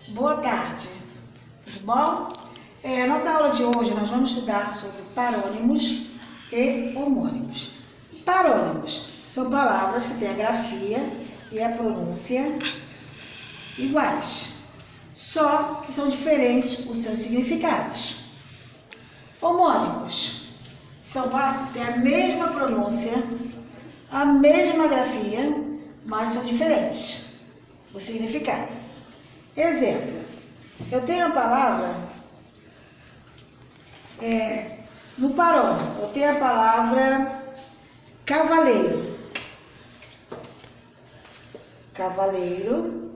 Boa tarde, tudo bom? Nossa aula de hoje nós vamos estudar sobre parônimos e homônimos. Parônimos são palavras que têm a grafia e a pronúncia iguais, só que são diferentes os seus significados. Homônimos são palavras que têm a mesma pronúncia, a mesma grafia, mas são diferentes o significado. Exemplo, eu tenho a palavra, no parônimo, eu tenho a palavra cavaleiro. Cavaleiro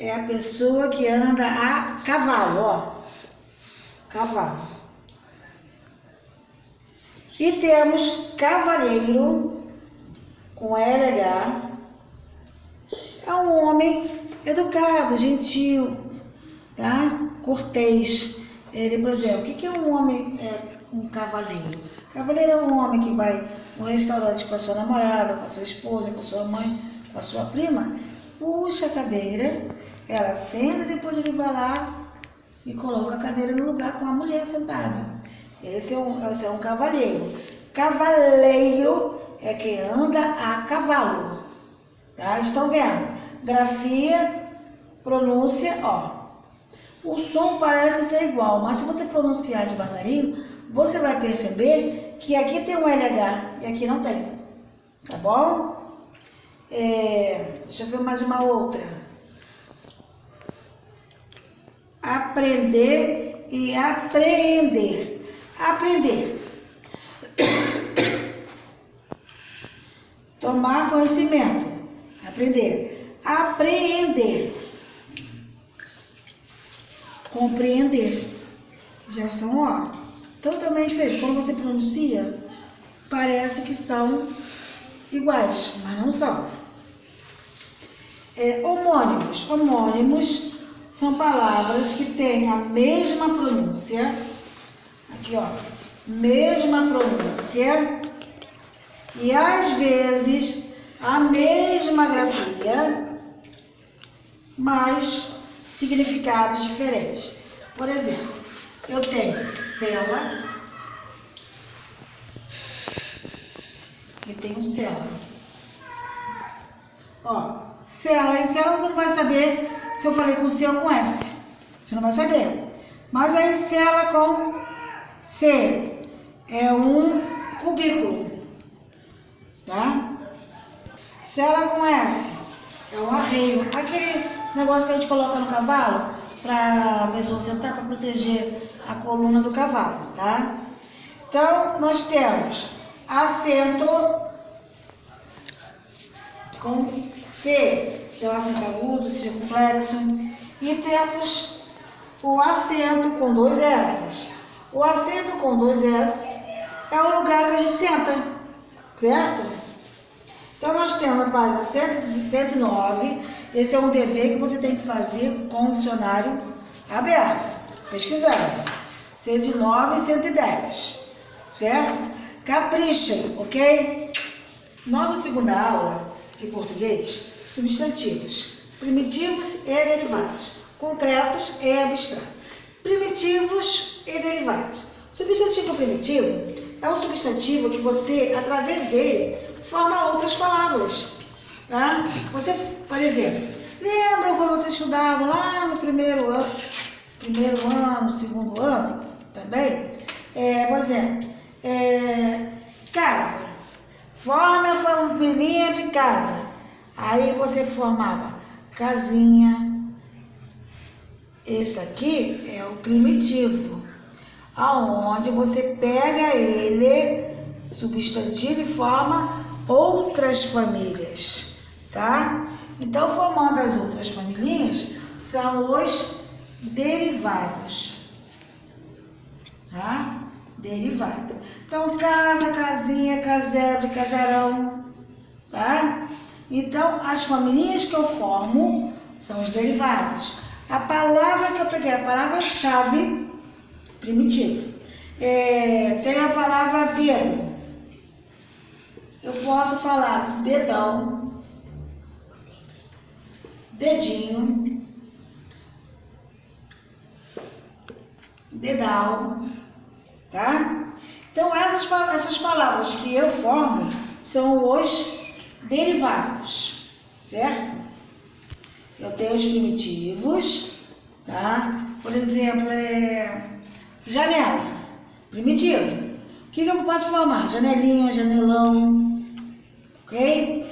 é a pessoa que anda a cavalo, ó. Cavalo. E temos cavalheiro, com LH, é um homem educado, gentil, tá? Cortês. Ele, por exemplo, o que é um homem, um cavaleiro? Cavaleiro é um homem que vai no restaurante com a sua namorada, com a sua esposa, com a sua mãe, com a sua prima, puxa a cadeira, ela senta, depois ele vai lá e coloca a cadeira no lugar com a mulher sentada. Esse é um cavalheiro. Cavaleiro é quem anda a cavalo. Tá? Estão vendo? Grafia, pronúncia, ó. O som parece ser igual, mas se você pronunciar devagarinho, você vai perceber que aqui tem um LH e aqui não tem. Tá bom? Deixa eu ver mais uma outra. Aprender e apreender. Aprender. Tomar conhecimento. Aprender. Apreender. Compreender. Já são, ó, totalmente diferentes. Quando você pronuncia, parece que são iguais, mas não são. Homônimos. Homônimos são palavras que têm a mesma pronúncia. Aqui, ó. Mesma pronúncia. E às vezes a mesma grafia, mas significados diferentes. Por exemplo, eu tenho cela e tenho cela. Ó, cela e cela você não vai saber se eu falei com C ou com S. Você não vai saber. Mas aí cela com C é um cubículo. Tá? Cela com S é um arreio. Aquele negócio que a gente coloca no cavalo para a pessoa sentar para proteger a coluna do cavalo, tá? Então, nós temos acento com C, que é o acento agudo, circunflexo, e temos o acento com dois S. O acento com dois S é o lugar que a gente senta, certo? Então, nós temos a página 109, esse é um dever que você tem que fazer com o dicionário aberto, pesquisando. 109 e 110, certo? Caprichem, ok? Nossa segunda aula de português, substantivos, primitivos e derivados, concretos e abstratos. Primitivos e derivados. Substantivo primitivo é um substantivo que você, através dele, forma outras palavras, tá? Você, por exemplo, lembram quando você estudava lá no primeiro ano, segundo ano, também? Por exemplo, casa. Forma a família de casa. Aí você formava casinha. Esse aqui é o primitivo, aonde você pega ele, substantivo, e forma outras famílias, tá? Então, formando as outras famílias, são os derivados, tá? Derivado. Então, casa, casinha, casebre, casarão, tá? Então, as famílias que eu formo são os derivados. A palavra que eu peguei, a palavra-chave, primitivo. Tem a palavra dedo. Eu posso falar dedão, dedinho, dedal, tá? Então, essas palavras que eu formo são os derivados, certo? Eu tenho os primitivos, tá? Por exemplo, janela, primitivo. O que eu posso formar? Janelinha, janelão, ok?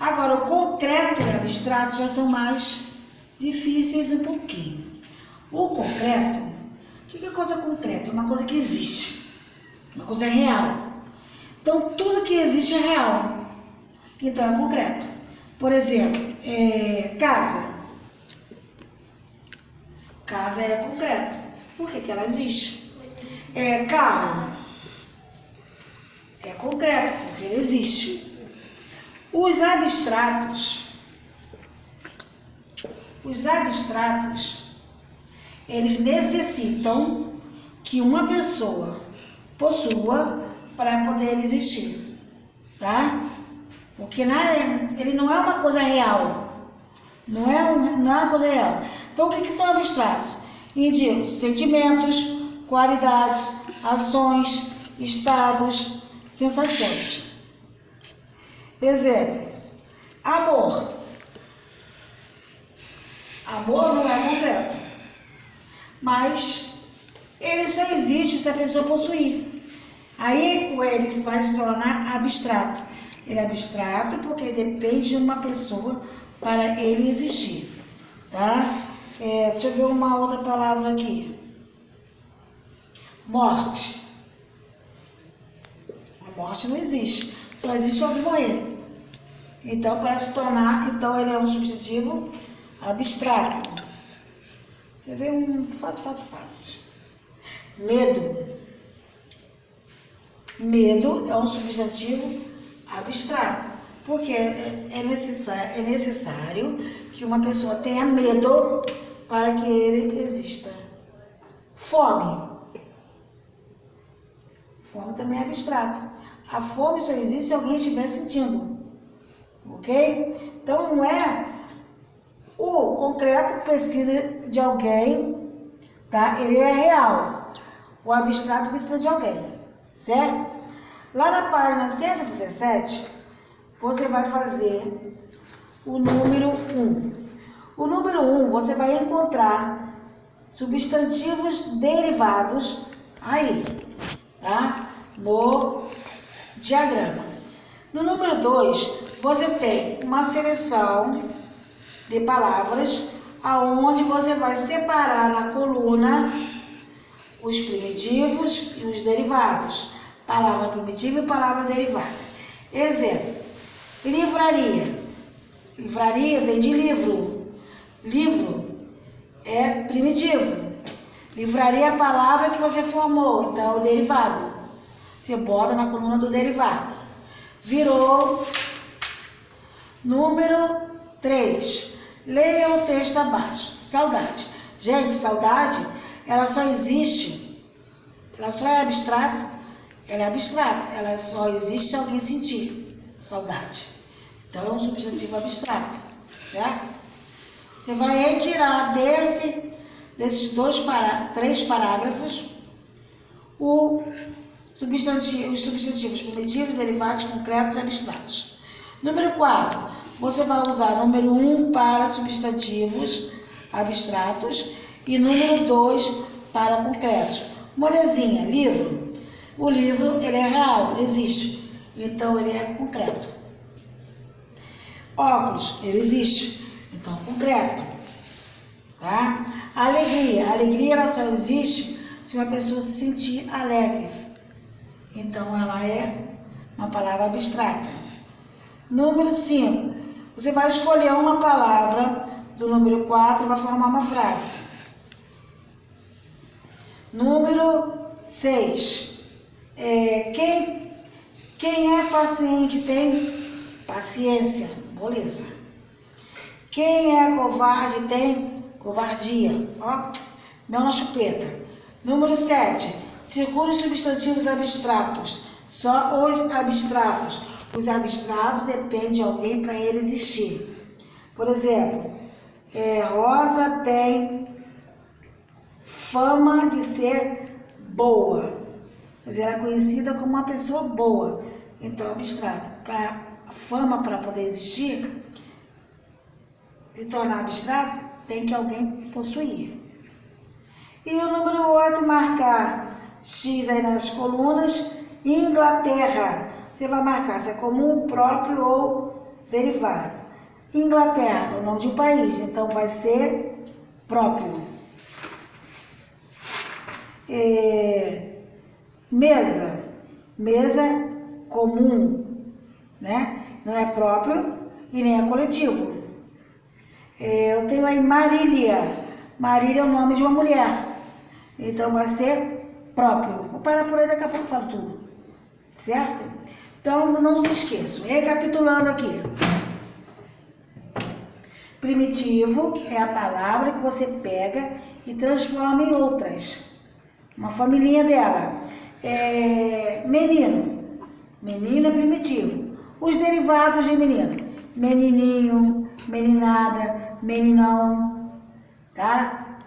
Agora, o concreto e o abstrato já são mais difíceis um pouquinho. O concreto, o que é coisa concreta? É uma coisa que existe, uma coisa real. Então, tudo que existe é real. Então, é concreto. Por exemplo, casa. Casa é concreto. Por que ela existe? Carro. É concreto, porque ele existe. Os abstratos, eles necessitam que uma pessoa possua para poder existir, tá? Porque ele não é uma coisa real, não é uma coisa real. Então, o que são abstratos? Indicam sentimentos, qualidades, ações, estados, sensações. Exemplo, amor. Amor não é concreto, mas ele só existe se a pessoa possuir. Aí ele vai se tornar abstrato. Ele é abstrato porque depende de uma pessoa para ele existir, tá? Deixa eu ver uma outra palavra aqui. Morte. A morte não existe, só existe alguém morrer. Então, para se tornar, ele é um substantivo abstrato. Você vê fácil. Medo. Medo é um substantivo abstrato, porque é necessário que uma pessoa tenha medo para que ele exista. Fome. Fome também é abstrato. A fome só existe se alguém estiver sentindo. Ok? Então, não é... O concreto precisa de alguém, tá? Ele é real. O abstrato precisa de alguém, certo? Lá na página 117, você vai fazer o número 1. O número 1, você vai encontrar substantivos derivados aí, tá? No diagrama. No número 2, você tem uma seleção de palavras aonde você vai separar na coluna os primitivos e os derivados. Palavra primitiva e palavra derivada. Exemplo, livraria. Livraria vem de livro. Livro é primitivo. Livraria é a palavra que você formou, então é o derivado. Você bota na coluna do derivado. Virou. Número 3. Leia o texto abaixo. Saudade. Gente, saudade, ela só existe. Ela só é abstrata. Ela é abstrata. Ela só existe se alguém sentir saudade. Então, é um substantivo abstrato. Certo? Você vai retirar desses 3 parágrafos os substantivos primitivos, derivados, concretos e abstratos. Número 4. Você vai usar número 1 para substantivos abstratos e número 2 para concretos. Molezinha, livro. O livro, ele é real, existe. Então, ele é concreto. Óculos, ele existe. Então, concreto. Tá? Alegria. A alegria, ela só existe se uma pessoa se sentir alegre. Então, ela é uma palavra abstrata. Número 5. Você vai escolher uma palavra do número 4 e vai formar uma frase. Número 6. Quem é paciente tem paciência, moleza. Quem é covarde tem covardia. Ó, mel na chupeta. Número 7. Segure os substantivos abstratos. Só os abstratos. Os abstratos dependem de alguém para ele existir. Por exemplo, Rosa tem fama de ser boa. Mas ela é conhecida como uma pessoa boa. Então, abstrato. A fama, para poder existir, se tornar abstrato, tem que alguém possuir. E o número 8, marcar X aí nas colunas. Inglaterra, você vai marcar se é comum, próprio ou derivado. Inglaterra é o nome de um país, então vai ser próprio. Mesa comum, né? Não é próprio e nem é coletivo. Eu tenho aí Marília. Marília é o nome de uma mulher, então vai ser próprio. Vou parar por aí, daqui a pouco eu falo tudo, certo? Então não se esqueçam. Recapitulando aqui. Primitivo é a palavra que você pega e transforma em outras. Uma família dela. Menino. Menino é primitivo. Os derivados de menino. Menininho, meninada, meninão. Tá?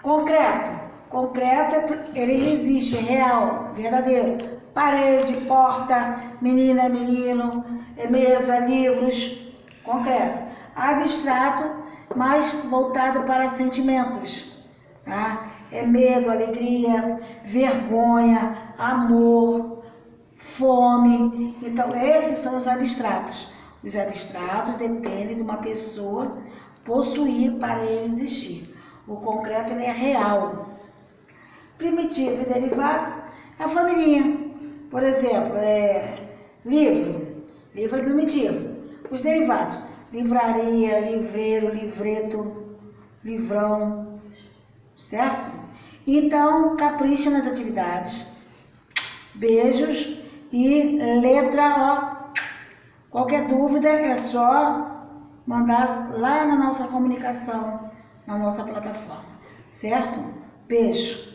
Concreto. Concreto, ele existe, é real, verdadeiro. Parede, porta, menina, menino, mesa, livros. Concreto. Abstrato, mais voltado para sentimentos, tá? Medo, alegria, vergonha, amor, fome. Então, esses são os abstratos. Os abstratos dependem de uma pessoa possuir para ele existir. O concreto, ele é real. Primitivo e derivado é a família. Por exemplo, livro. Livro é primitivo. Os derivados, livraria, livreiro, livreto, livrão, certo? Então, capricha nas atividades. Beijos e letra O. Qualquer dúvida é só mandar lá na nossa comunicação, na nossa plataforma, certo? Beijo.